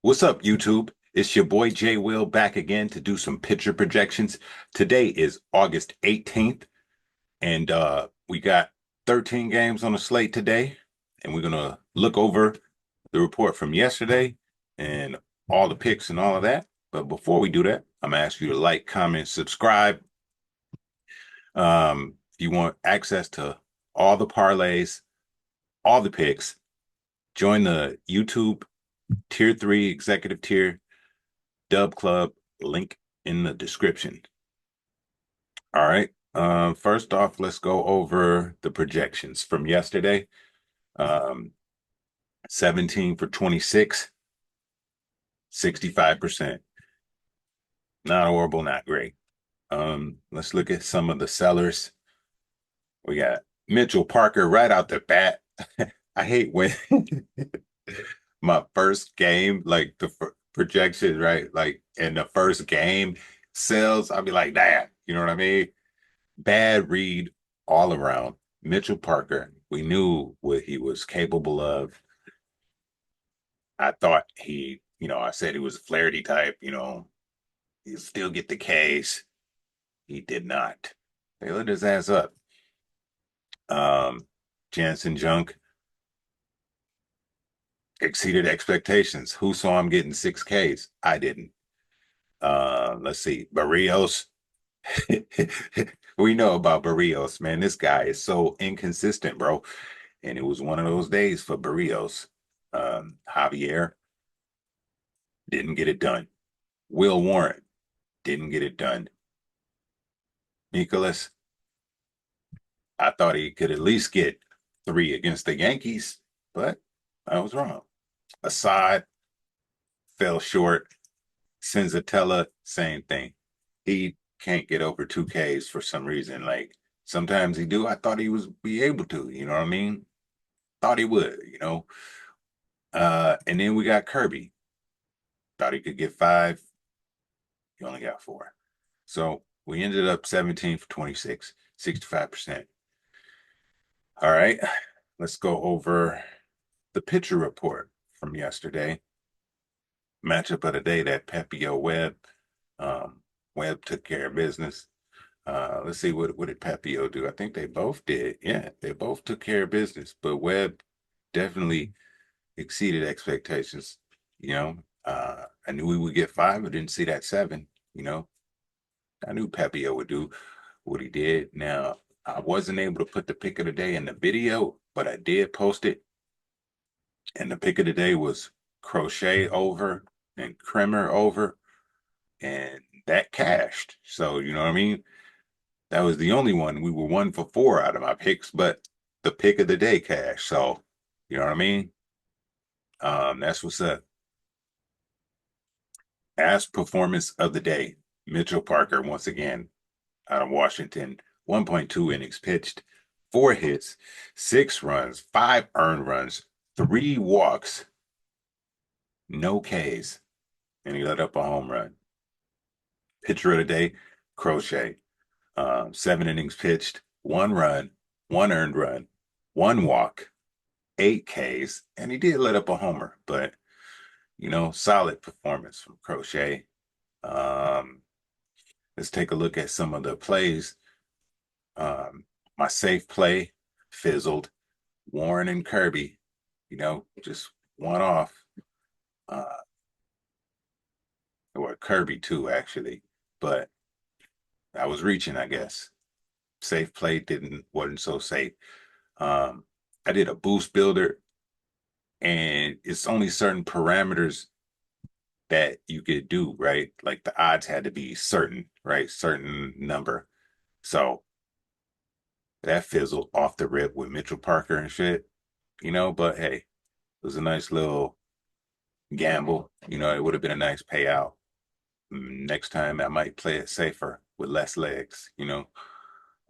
What's up, YouTube? It's your boy Jay Will back again to do some pitcher projections. Today is August 18th, and we got 13 games on the slate today, and we're gonna look over the report from yesterday and all the picks and all of that. But before we do that, I'm gonna ask you to like, comment, subscribe. If you want access to all the parlays, all the picks, join the YouTube Tier 3 executive tier Dub Club, link in the description. All right. First off, let's go over the projections from yesterday. Um, 17 for 26, 65%. Not horrible, not great. Let's look at some of the sellers. We got Mitchell Parker right out the bat. I hate when my first game, like the projection, right? Like in the first game sells, I'll be like, damn, you know what I mean? Bad read all around. Mitchell Parker, we knew what he was capable of. I thought I said he was a Flaherty type, he'd still get the Ks. He did not. They lit his ass up. Jansen Junk exceeded expectations. Who saw him getting 6 Ks? I didn't. Let's see. Barrios. We know about Barrios, man. This guy is so inconsistent, bro. And it was one of those days for Barrios. Javier didn't get it done. Will Warren didn't get it done. Nicholas, I thought he could at least get 3 against the Yankees, but I was wrong. Assad fell short. Senzatella, same thing. He can't get over 2 Ks for some reason. Like sometimes he do. I thought he was be able to, you know what I mean? Thought he would. And then we got Kirby. Thought he could get 5. He only got 4. So we ended up 17 for 26, 65%. All right, let's go over the pitcher report from yesterday. Matchup of the day, that Pepio Webb. Webb took care of business. Let's see, what did Pepio do? I think they both did. Yeah, they both took care of business, but Webb definitely exceeded expectations. I knew we would get 5, but didn't see that 7. You know, I knew Pepio would do what he did. Now, I wasn't able to put the pick of the day in the video, but I did post it. And the pick of the day was Crochet over and Kremer over, and that cashed. So, you know what I mean? That was the only one. We were 1 for 4 out of my picks, but the pick of the day cashed. So, you know what I mean? That's what's up. As performance of the day, Mitchell Parker once again out of Washington, 1.2 innings pitched, 4 hits, 6 runs, 5 earned runs, 3 walks, no Ks, and he let up a home run. Pitcher of the day, Crochet, 7 innings pitched, 1 run, 1 earned run, 1 walk, 8 Ks, and he did let up a homer, but solid performance from Crochet. Let's take a look at some of the plays. My safe play fizzled. Warren and Kirby, just one off. Uh, or Kirby too, actually, but I was reaching, I guess. Safe play wasn't so safe. Um, I did a boost builder, and it's only certain parameters that you could do, right? Like the odds had to be certain, right? Certain number. So that fizzled off the rip with Mitchell Parker and shit, but hey, it was a nice little gamble. It would have been a nice payout. Next time I might play it safer with less legs.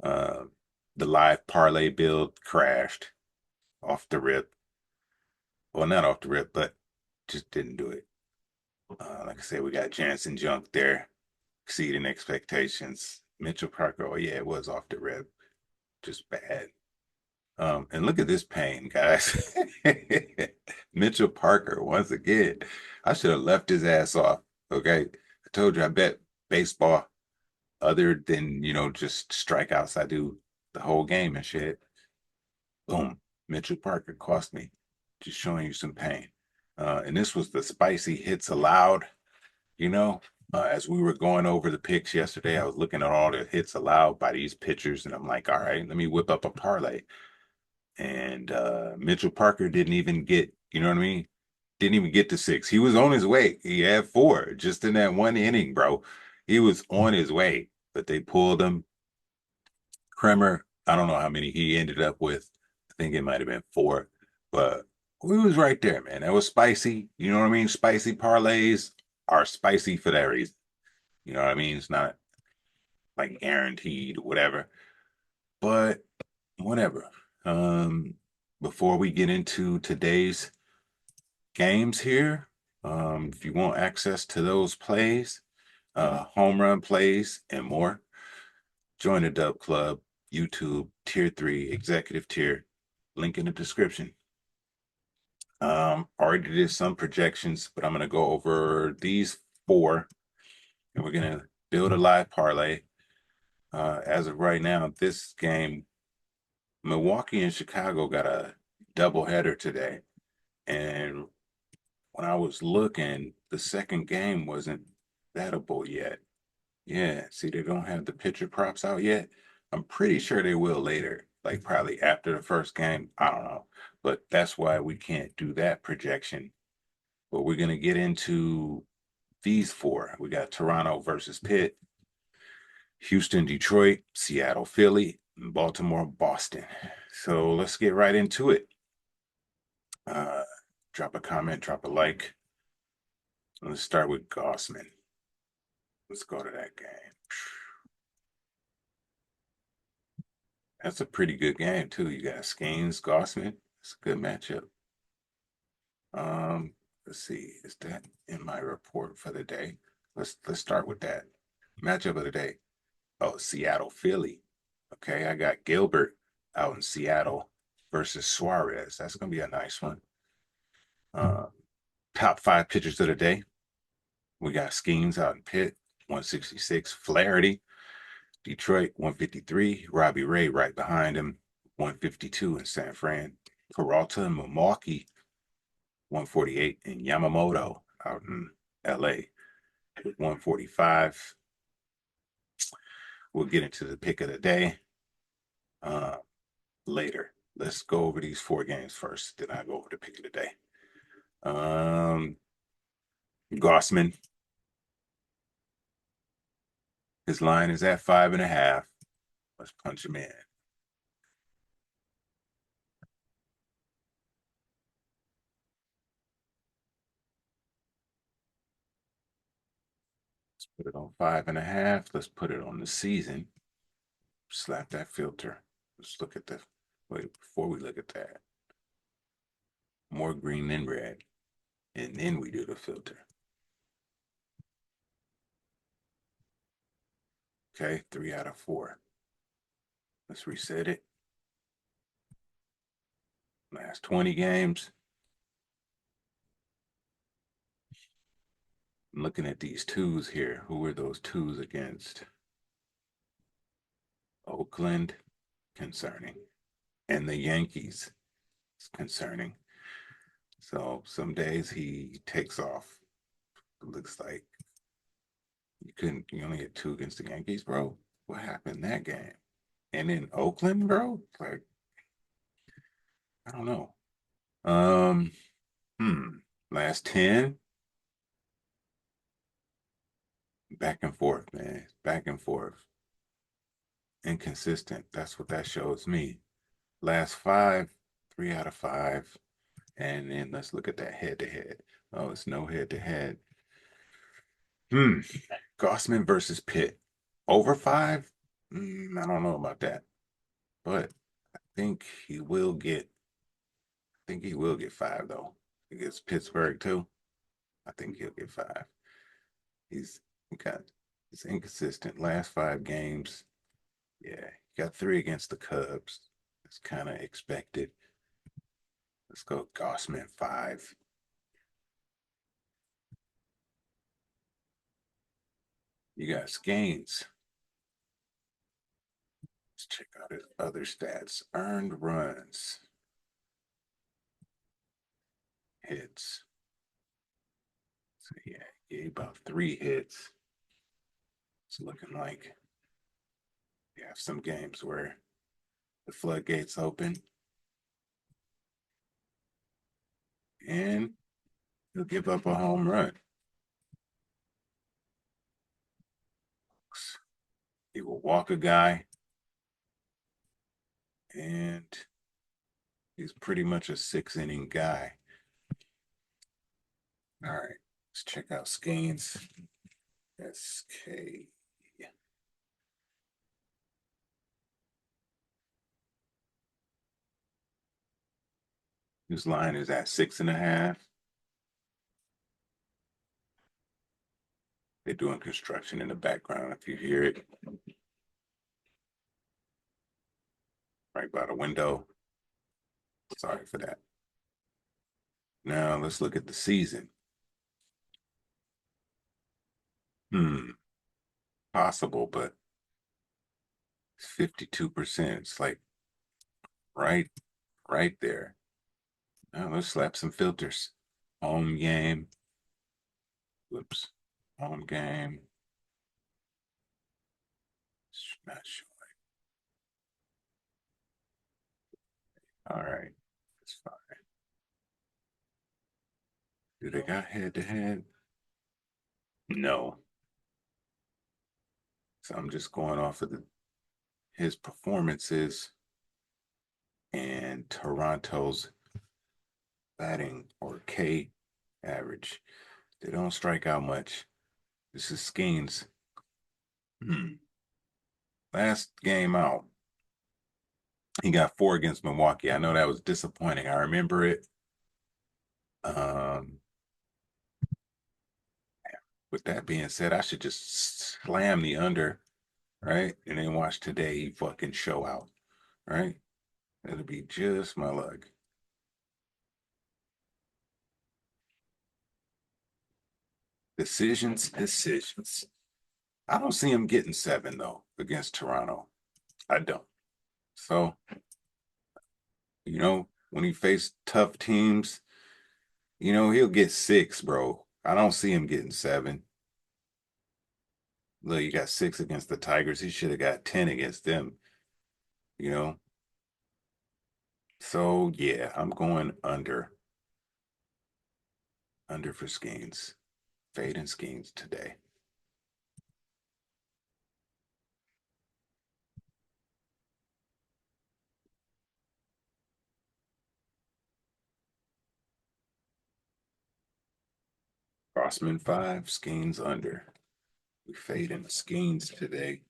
Uh, the live parlay build crashed off the rip. Well, not off the rip, but just didn't do it. Like I said, we got Jansen Junk there, exceeding expectations. Mitchell Parker, oh yeah, it was off the rip, just bad. And look at this pain, guys. Mitchell Parker once again. I should have left his ass off. Okay. I told you I bet baseball other than, just strikeouts. I do the whole game and shit. Boom. Mitchell Parker cost me. Just showing you some pain. And this was the spicy hits allowed, you know. As we were going over the picks yesterday, I was looking at all the hits allowed by these pitchers, and I'm like, all right, let me whip up a parlay. And Mitchell Parker didn't even get, you know what I mean? Didn't even get to six. He was on his way. He had four just in that one inning, bro. He was on his way, but they pulled him. Kremer, I don't know how many he ended up with. I think it might have been four, but we was right there, man. That was spicy. You know what I mean? Spicy parlays are spicy for that reason. You know what I mean? It's not like guaranteed or whatever, but whatever. Um, Before we get into today's games here, if you want access to those plays, home run plays, and more, join the Dub Club, YouTube, Tier 3, Executive Tier, link in the description. Already did some projections, but I'm going to go over these four, and we're going to build a live parlay. As of right now, this game, Milwaukee and Chicago got a doubleheader today. And when I was looking, the second game wasn't bettable yet. Yeah, see, they don't have the pitcher props out yet. I'm pretty sure they will later, like probably after the first game. I don't know. But that's why we can't do that projection. But we're going to get into these four. We got Toronto versus Pitt, Houston, Detroit, Seattle, Philly, and Baltimore, Boston. So let's get right into it. Uh, Drop a comment, drop a like. Let's start with Gossman. Let's go to that game. That's a pretty good game too. You got Skeens, Gossman. It's a good matchup. Let's see. Is that in my report for the day? Let's start with that. Matchup of the day. Oh, Seattle, Philly. Okay, I got Gilbert out in Seattle versus Suarez. That's gonna be a nice one. Uh, Top five pitchers of the day. We got Skeens out in Pitt, 166. Flaherty, Detroit, 153. Robbie Ray right behind him, 152 in San Fran. Peralta in Milwaukee, 148. And Yamamoto out in LA, 145. We'll get into the pick of the day uh, later. Let's go over these four games first. Then I go over the pick of the day. Gossman, his line is at 5.5. Let's punch him in. Let's put it on 5.5. Let's put it on the season. Slap that filter. Let's look at the. Wait, before we look at that, more green than red. And then we do the filter. Okay, 3 out of 4. Let's reset it. Last 20 games. I'm looking at these twos here. Who were those twos against? Oakland, concerning. And the Yankees, it's concerning. So some days he takes off. It looks like you only get two against the Yankees, bro. What happened that game? And in Oakland, bro? Like, I don't know. Um, hmm. Last 10, back and forth, man. Back and forth. Inconsistent. That's what that shows me. Last 5, 3 out of 5. And then let's look at that head to head. Oh, it's no head to head. Gossman versus Pitt. Over 5? I don't know about that. But I think he will get I think he will get 5 though. Against Pittsburgh too. I think he'll get 5. He's got he's inconsistent. Last 5 games. Yeah, he got 3 against the Cubs. It's kind of expected. Let's go Gossman 5. You got Skeens. Let's check out his other stats. Earned runs, hits. So yeah, he gave about 3 hits. It's looking like you have some games where the floodgates open and he'll give up a home run. He will walk a guy, and he's pretty much a 6 inning guy. All right, let's check out Skeens. SK. His line is at 6.5. They're doing construction in the background if you hear it. Right by the window. Sorry for that. Now let's look at the season. Possible, but it's 52%. It's like right, right there. Now let's slap some filters. Home game. Whoops. Home game. Not sure. All right. That's fine. Do they got head to head? No. So I'm just going off of his performances and Toronto's batting or K average. They don't strike out much. This is Skeens. Last game out, he got 4 against Milwaukee. I know that was disappointing. I remember it. Um, with that being said, I should just slam the under, right? And then watch today he fucking show out, right? It'll be just my luck. Decisions. I don't see him getting 7 though against Toronto. I don't. So, when he faced tough teams, he'll get 6, bro. I don't see him getting 7. Look, you got 6 against the Tigers. He should have got 10 against them, you know? So, yeah, I'm going under. Under for Skeens. Fading Skeens today. Crossman 5, Skeens under. We fading Skeens today.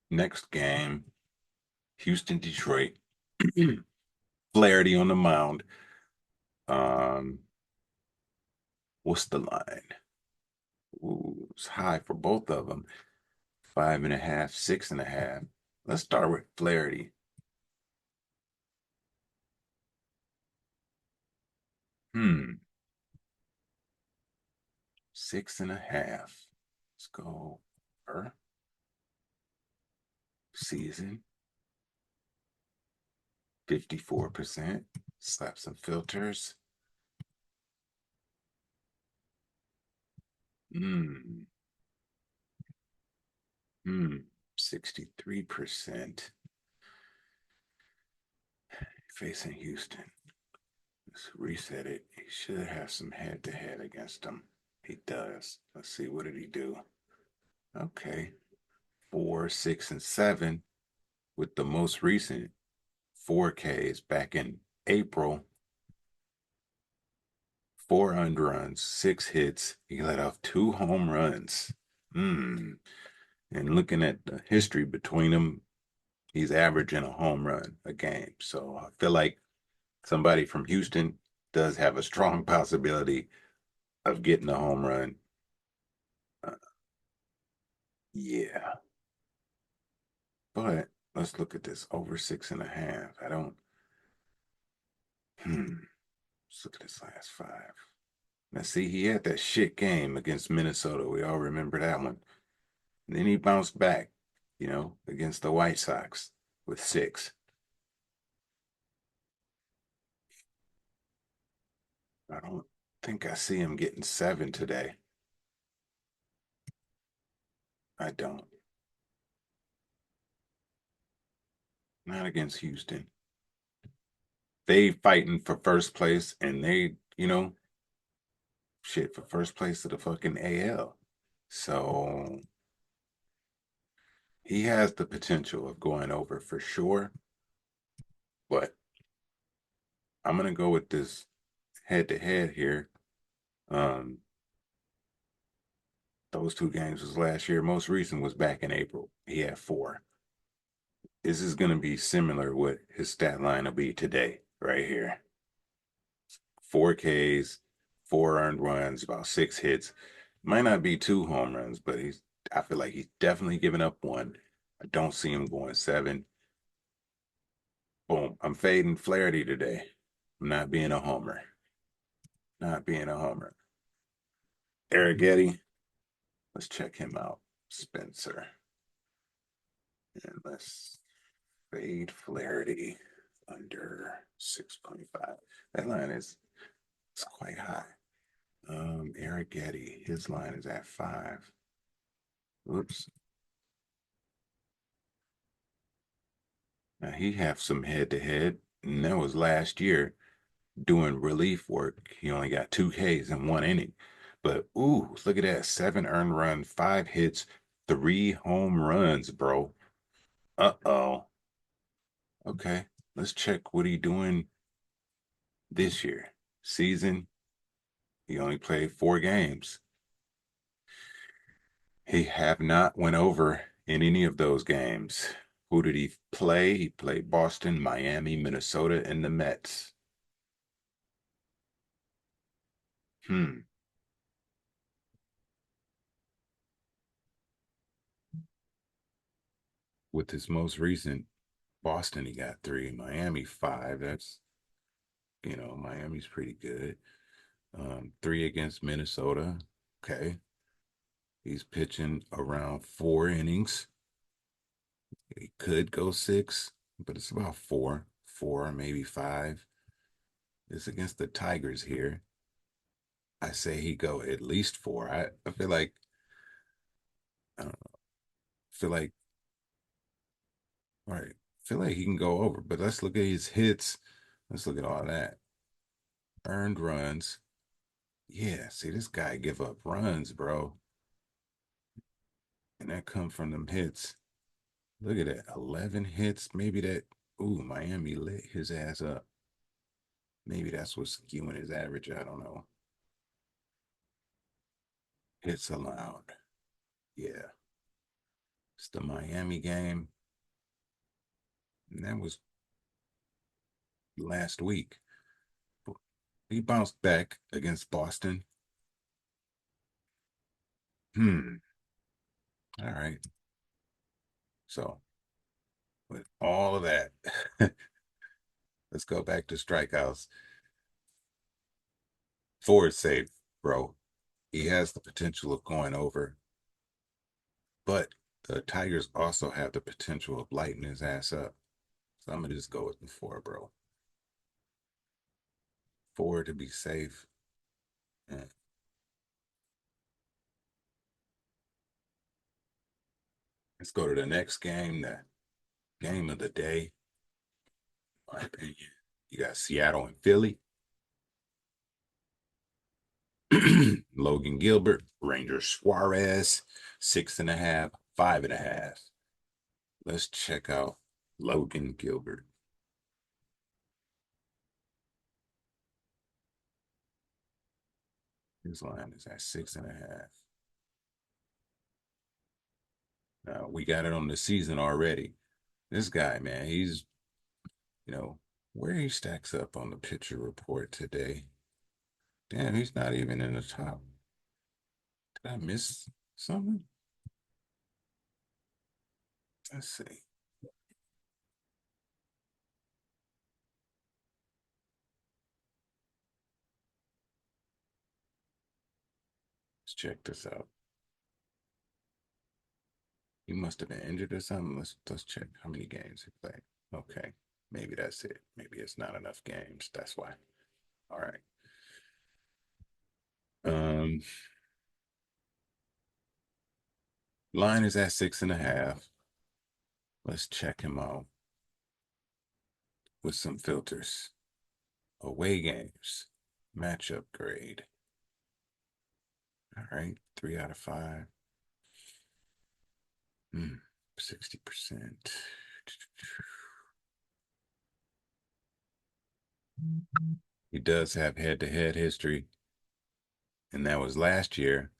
Next game, Houston, Detroit. Flaherty on the mound. Um, what's the line? Ooh, it's high for both of them. 5.5, 6.5. Let's start with Flaherty. Hmm. 6.5. Let's go per season. 54%. Slap some filters. 63%. Facing Houston. Let's reset it. He should have some head-to-head against him. He does. Let's see, what did he do? Okay. 4, 6, and 7 with the most recent 4Ks back in April. 4 earned runs, 6 hits. He let off 2 home runs. And looking at the history between them, he's averaging a home run a game. So I feel like somebody from Houston does have a strong possibility of getting a home run. Yeah. But let's let's look at this over 6.5. I don't. Let's look at this last five. Now, see, he had that shit game against Minnesota. We all remember that one. And then he bounced back, against the White Sox with six. I don't think I see him getting seven today. I don't. Not against Houston. They fighting for first place, and they, shit for first place of the fucking AL. So he has the potential of going over for sure. But I'm gonna go with this head to head here. Um, those two games was last year. Most recent was back in April. He had four. This is gonna be similar what his stat line will be today, right here. 4 Ks, 4 earned runs, about 6 hits. Might not be 2 home runs, but I feel like he's definitely giving up one. I don't see him going seven. Boom. I'm fading Flaherty today. I'm not being a homer. Not being a homer. Arrighetti, let's check him out. Spencer. And let's fade Flaherty under 6.5. That line is it's quite high. Arrighetti, his line is at 5. Oops. Now he have some head to head, and that was last year doing relief work. He only got 2 Ks in 1 inning. But ooh, look at that. 7 earned runs, 5 hits, 3 home runs, bro. Uh-oh. Okay. Let's check what he doing this year. Season, he only played 4 games. He have not went over in any of those games. Who did he play? He played Boston, Miami, Minnesota, and the Mets. Hmm. With his most recent Boston, he got 3. Miami, 5. Miami's pretty good. 3 against Minnesota. Okay. He's pitching around 4 innings. He could go 6, but it's about 4, maybe 5. It's against the Tigers here. I say he go at least 4. I feel like I don't know, feel like all right. Feel like he can go over, but let's look at his hits. Let's look at all that. Earned runs. Yeah, see this guy give up runs, bro. And that come from them hits. Look at that. 11 hits. Maybe that Miami lit his ass up. Maybe that's what's skewing his average. I don't know. Hits allowed. Yeah. It's the Miami game. And that was last week. He bounced back against Boston. Hmm. All right. So with all of that, let's go back to strikeouts. Ford safe, bro. He has the potential of going over, but the Tigers also have the potential of lighting his ass up. So I'm gonna just go with the 4, bro. 4 to be safe. And let's go to the next game, the game of the day. In my opinion, you got Seattle and Philly. Logan Gilbert, Ranger Suarez, 6.5, 5.5. Let's check out Logan Gilbert. His line is at 6.5. Now we got it on the season already. This guy, man, he's, where he stacks up on the pitcher report today. Damn, he's not even in the top. Did I miss something? Let's see. check this out. He must have been injured or something. Let's check how many games he played. Okay, maybe that's it. Maybe it's not enough games. That's why. All right. Um, line is at 6.5. Let's check him out with some filters. Away games, matchup grade. All right, 3 out of 5. 60%. He does have head-to-head history, and that was last year.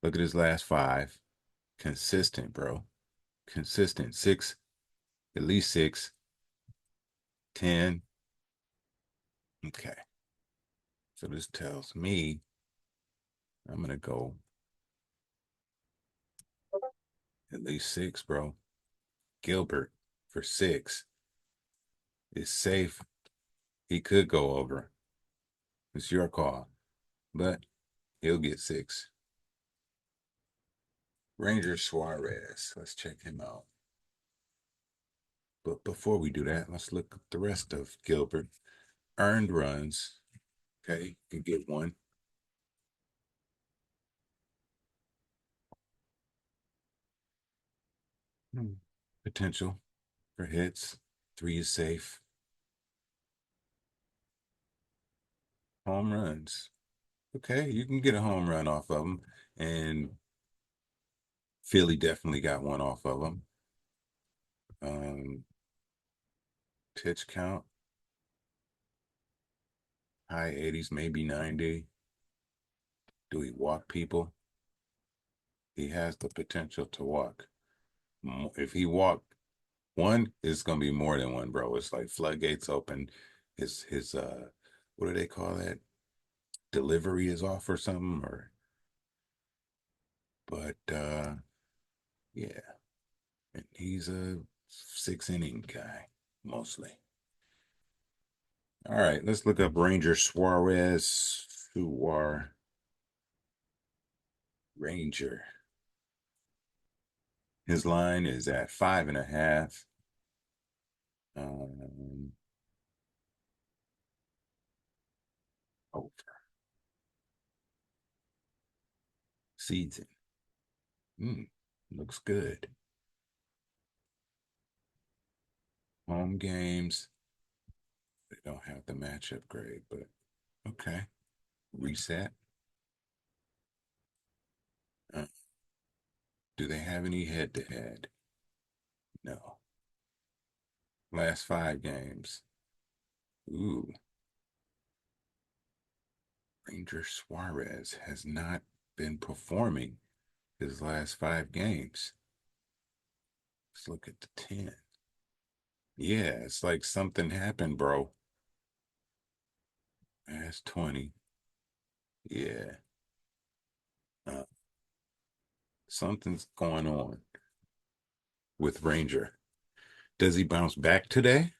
Look at his last 5. Consistent, bro. Consistent. 6, at least 6, 10. Okay. So this tells me I'm gonna go at least 6, bro. Gilbert for 6 is safe. He could go over. It's your call, but he'll get 6. Ranger Suarez. Let's check him out. But before we do that, let's look at the rest of Gilbert. Earned runs. Okay, can get 1. Potential for hits. 3 is safe. Home runs. Okay, you can get a home run off of them. And Philly definitely got one off of them. Pitch count. High 80s, maybe 90. Do he walk people? He has the potential to walk. If he walked one, it's gonna be more than one, bro. It's like floodgates open. His what do they call that? Delivery is off or something, or but yeah. And he's a 6 inning guy, mostly. All right, let's look up Ranger Suarez. Ranger. His line is at 5.5. Um, over season. Looks good. Home games. They don't have the matchup grade, but okay. Reset. Uh, do they have any head to head? No. Last 5 games. Ooh. Ranger Suarez has not been performing his last 5 games. Let's look at the 10. Yeah, it's like something happened, bro. That's 20. Yeah. Uh, something's going on with Ranger. Does he bounce back today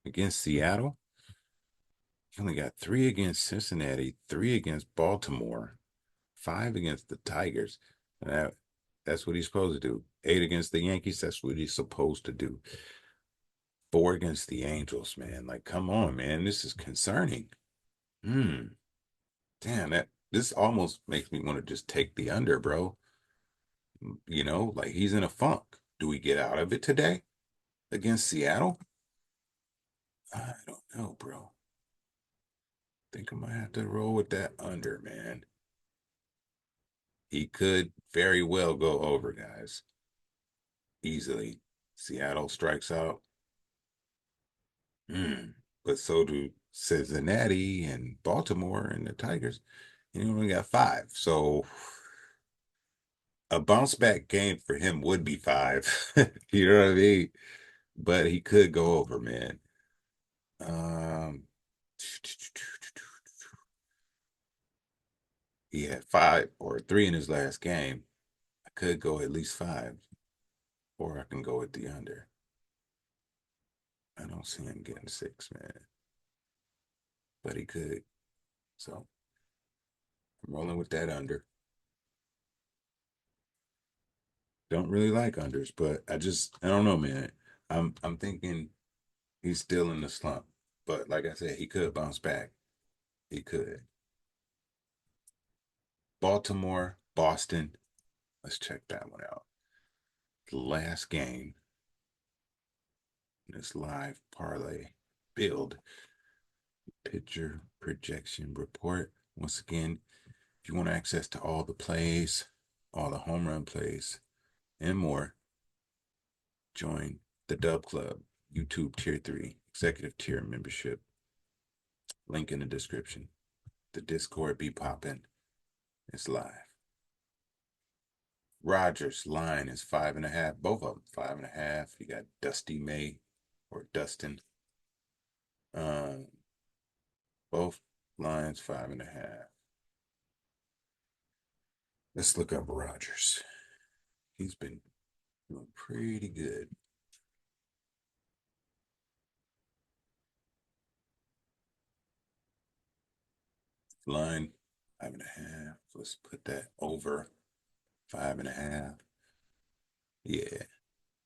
against Seattle? He only got 3 against Cincinnati, 3 against Baltimore, 5 against the Tigers. That's what he's supposed to do. 8 against the Yankees, that's what he's supposed to do. 4 against the Angels, man. Like, come on, man. This is concerning. Hmm. Damn, this almost makes me want to just take the under, bro. Like he's in a funk. Do we get out of it today against Seattle? I don't know, bro. Think I might have to roll with that under, man. He could very well go over, guys. Easily. Seattle strikes out. But so do Cincinnati and Baltimore and the Tigers. And he only got 5. So a bounce back game for him would be 5. You know what I mean? But he could go over, man. Um, he had 5 or 3 in his last game. I could go at least 5, or I can go with the under. I don't see him getting 6, man. But he could. So I'm rolling with that under. Don't really like unders, but I don't know, man. I'm thinking he's still in the slump. But like I said, he could bounce back. He could. Baltimore, Boston. Let's check that one out. The last game, this live parlay build picture projection report. Once again, if you want access to all the plays, all the home run plays, and more, join the Dub Club YouTube Tier 3 Executive Tier membership. Link in the description. The Discord be popping. It's live. Rogers line is 5.5. Both of them 5.5. You got Dusty May or Dustin. Um, both lines 5.5. Let's look up Rogers. He's been doing pretty good. Line 5.5. Let's put that over 5.5. Yeah,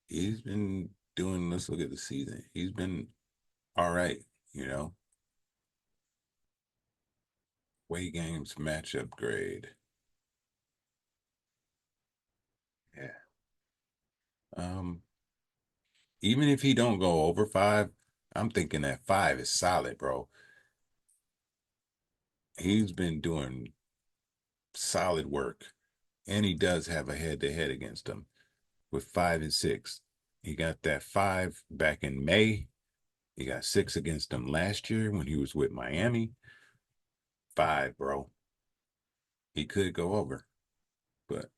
he's been doing. Let's look at the season. He's been all right. You know, way games matchup grade. Yeah. Um, Even if he don't go over 5, I'm thinking that 5 is solid, bro. He's been doing solid work, and he does have a head-to-head against him with 5 and 6. He got that 5 back in May. He got 6 against him last year when he was with Miami. 5, bro. He could go over, but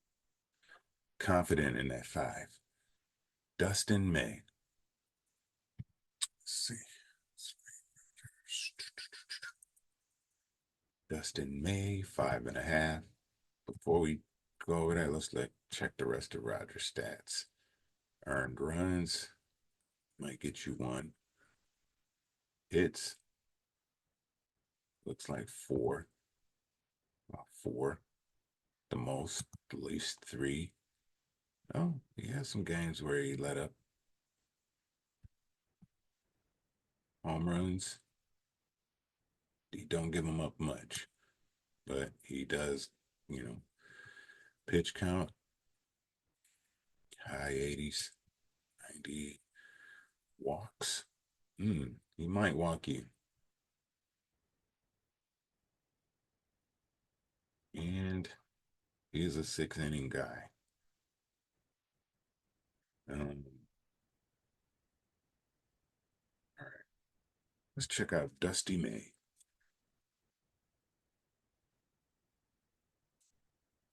confident in that 5. Dustin May. Let's see. Dustin May, 5.5. Before we go over that, check the rest of Rogers' stats. Earned runs might get you one. Hits looks like 4. About 4. The most, at least 3. Oh, he has some games where he let up. Home runs, he don't give them up much, but he does, you know, pitch count, high 80s, 90 walks. He might walk you. And he's a 6 inning guy. Um, all right, let's check out Dusty May.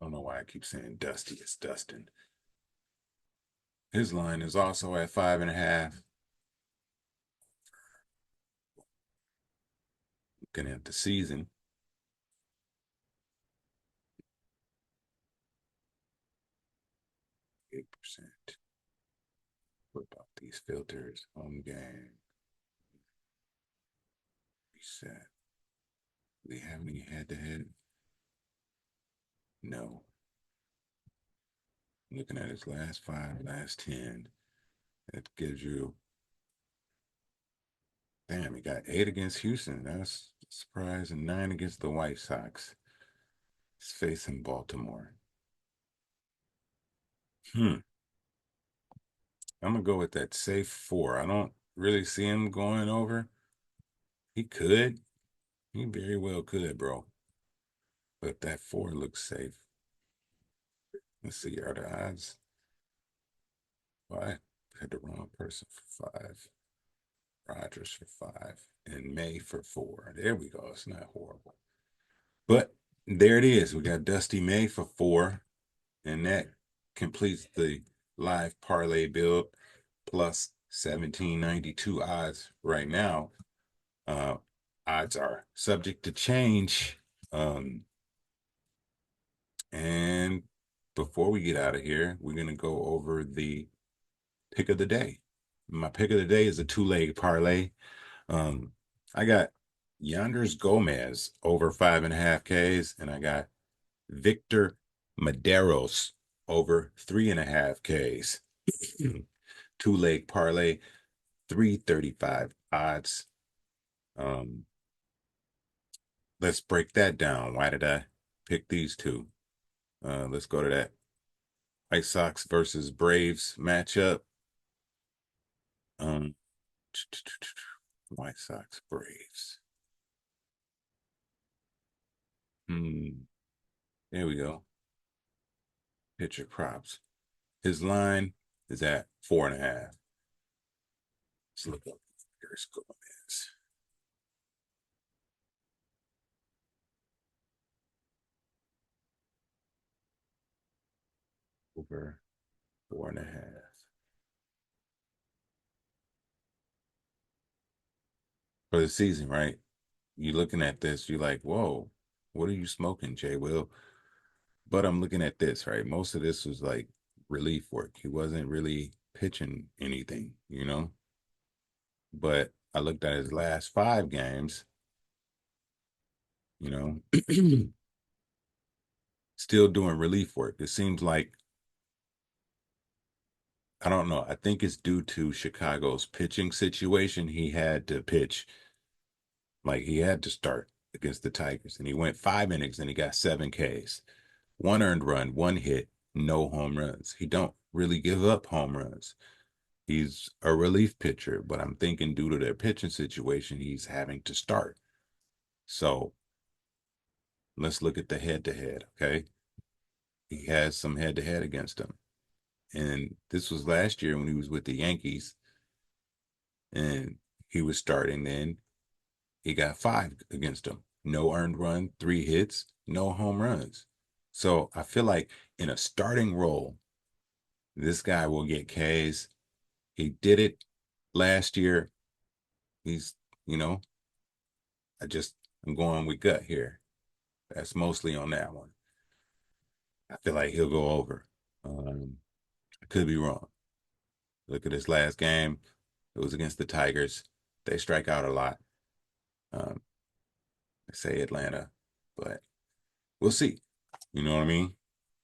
I don't know why I keep saying Dusty. It's Dustin. His line is also at 5.5. Looking at the season, 8%. What about these filters? Home game. Reset. Do they have any head to head? No. Looking at his last 5, last 10, that gives you, damn, he got 8 against Houston. That's a surprise. And 9 against the White Sox. He's facing Baltimore. Hmm. I'm going to go with that safe 4. I don't really see him going over. He could. He very well could, bro. But that 4 looks safe. Let's see, are the odds? Well, I had the wrong person for 5. Rogers for 5. And May for 4. There we go. It's not horrible. But there it is. We got Dusty May for 4. And that completes the live parlay build plus 1792 odds right now. Uh, Odds are subject to change. And before we get out of here, we're going to go over the pick of the day. My pick of the day is a 2-leg parlay. Um, I got Yonder's Gomez over 5.5 Ks, and I got Victor Maderos over 3.5 Ks. Two-leg parlay, 335 odds. Um, let's break that down. Why did I pick these two? Let's go to that White Sox versus Braves matchup. Um, White Sox Braves. There we go. Pitcher props. His line is at 4.5. Let's look up. Here's Gomez. Over 4.5 for the season, right? You looking at this, you're like, whoa, what are you smoking, Jay Will? But I'm looking at this, right? Most of this was like relief work. He wasn't really pitching anything, you know? But I looked at his last 5 games, you know, still doing relief work. It seems like, I don't know. I think it's due to Chicago's pitching situation. He had to pitch, like he had to start against the Tigers, and he went 5 innings and he got 7 Ks, 1 earned run, 1 hit, no home runs. He don't really give up home runs. He's a relief pitcher, but I'm thinking due to their pitching situation, he's having to start. So let's look at the head to head. Okay. He has some head to head against him. And this was last year when he was with the Yankees and he was starting then. He got 5 against him. No earned run, 3 hits, no home runs. So I feel like in a starting role, this guy will get Ks. He did it last year. He's, you know, I'm going with gut here. That's mostly on that one. I feel like he'll go over. I could be wrong. Look at his last game. It was against the Tigers. They strike out a lot. Um, I say Atlanta, but we'll see. You know what I mean?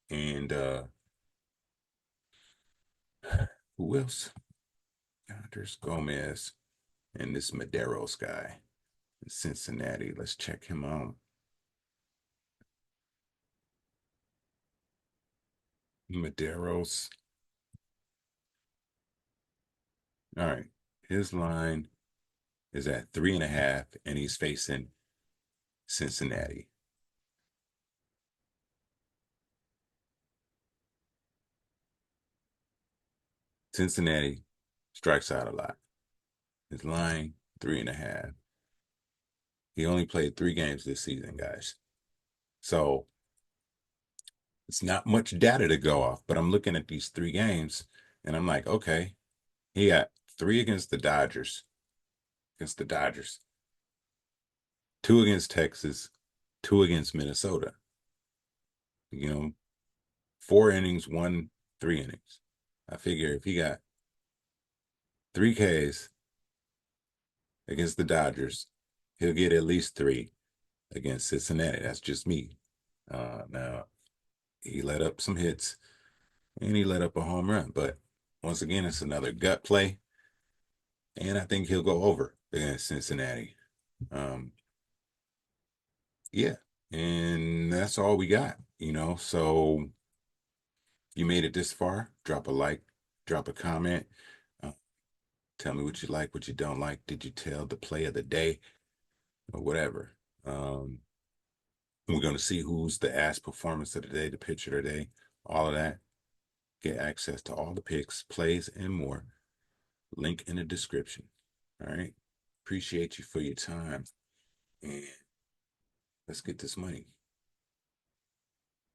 And who else? Andres Gomez and this Maderos guy in Cincinnati. Let's check him out. Maderos. All right. His line is at 3.5, and he's facing Cincinnati. Cincinnati strikes out a lot. His line, 3.5. He only played 3 games this season, guys. So it's not much data to go off, but I'm looking at these 3 games and I'm like, okay, he got 3 against the Dodgers, against the Dodgers, 2 against Texas, 2 against Minnesota. You know, 4 innings, 3 innings. I figure if he got 3 Ks against the Dodgers, he'll get at least 3 against Cincinnati. That's just me. Now, he let up some hits and he let up a home run, but once again, it's another gut play. And I think he'll go over against Cincinnati. Um, yeah, and that's all we got, So you made it this far. Drop a like, drop a comment. Uh, tell me what you like, what you don't like. Did you tell the play of the day or whatever? We're going to see who's the ass performance of the day, the pitcher of the day, all of that. Get access to all the picks, plays, and more. Link in the description. All right. Appreciate you for your time. And let's get this money.